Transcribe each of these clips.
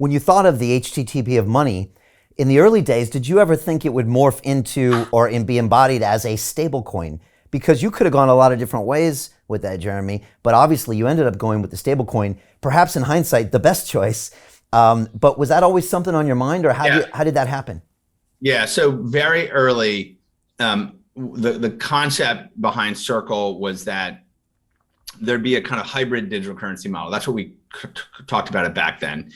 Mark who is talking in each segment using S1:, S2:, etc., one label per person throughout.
S1: When you thought of the HTTP of money, in the early days, did you ever think it would morph into or be embodied as a stable coin? Because you could have gone a lot of different ways with that, Jeremy, but obviously you ended up going with the stable coin, perhaps in hindsight, the best choice. But was that always something on your mind, or how did that happen?
S2: Yeah, so very early, the concept behind Circle was that there'd be a kind of hybrid digital currency model. That's what we talked about it back then.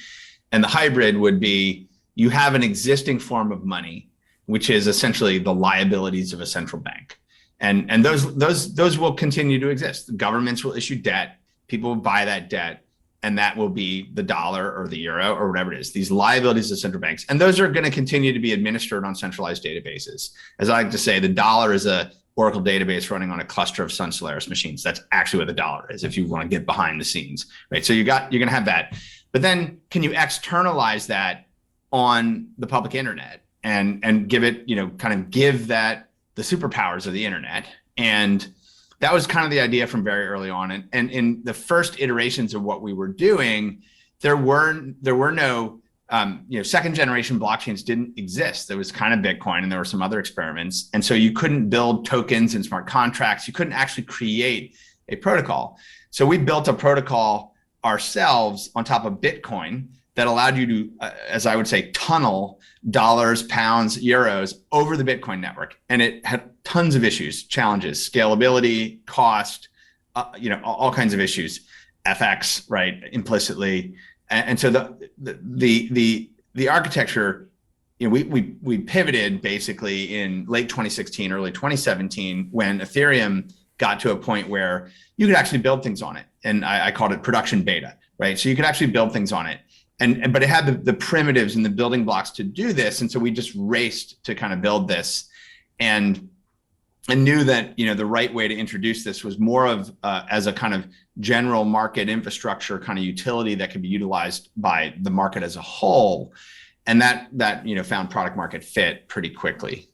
S2: And the hybrid would be, you have an existing form of money, which is essentially the liabilities of a central bank. And those will continue to exist. Governments will issue debt, people will buy that debt, and that will be the dollar or the euro or whatever it is, these liabilities of central banks. And those are going to continue to be administered on centralized databases. As I like to say, the dollar is a Oracle database running on a cluster of Sun Solaris machines. That's actually what the dollar is, if you want to get behind the scenes, right? So you're going to have that. But then can you externalize that on the public internet and give it, kind of give that the superpowers of the internet? And that was kind of the idea from very early on. And in the first iterations of what we were doing, there were no, second generation blockchains didn't exist. There was kind of Bitcoin and there were some other experiments. And so you couldn't build tokens and smart contracts. You couldn't actually create a protocol. So we built a protocol ourselves on top of Bitcoin that allowed you to, as I would say, tunnel dollars, pounds, euros over the Bitcoin network. And it had tons of issues, challenges, scalability, cost, all kinds of issues, FX, right, implicitly. And so the architecture, we pivoted basically in late 2016, early 2017, when Ethereum got to a point where you could actually build things on it. And I called it production beta, right? So you could actually build things on it. But it had the primitives and the building blocks to do this. And so we just raced to kind of build this and knew that, the right way to introduce this was more of as a kind of general market infrastructure kind of utility that could be utilized by the market as a whole. And that found product market fit pretty quickly.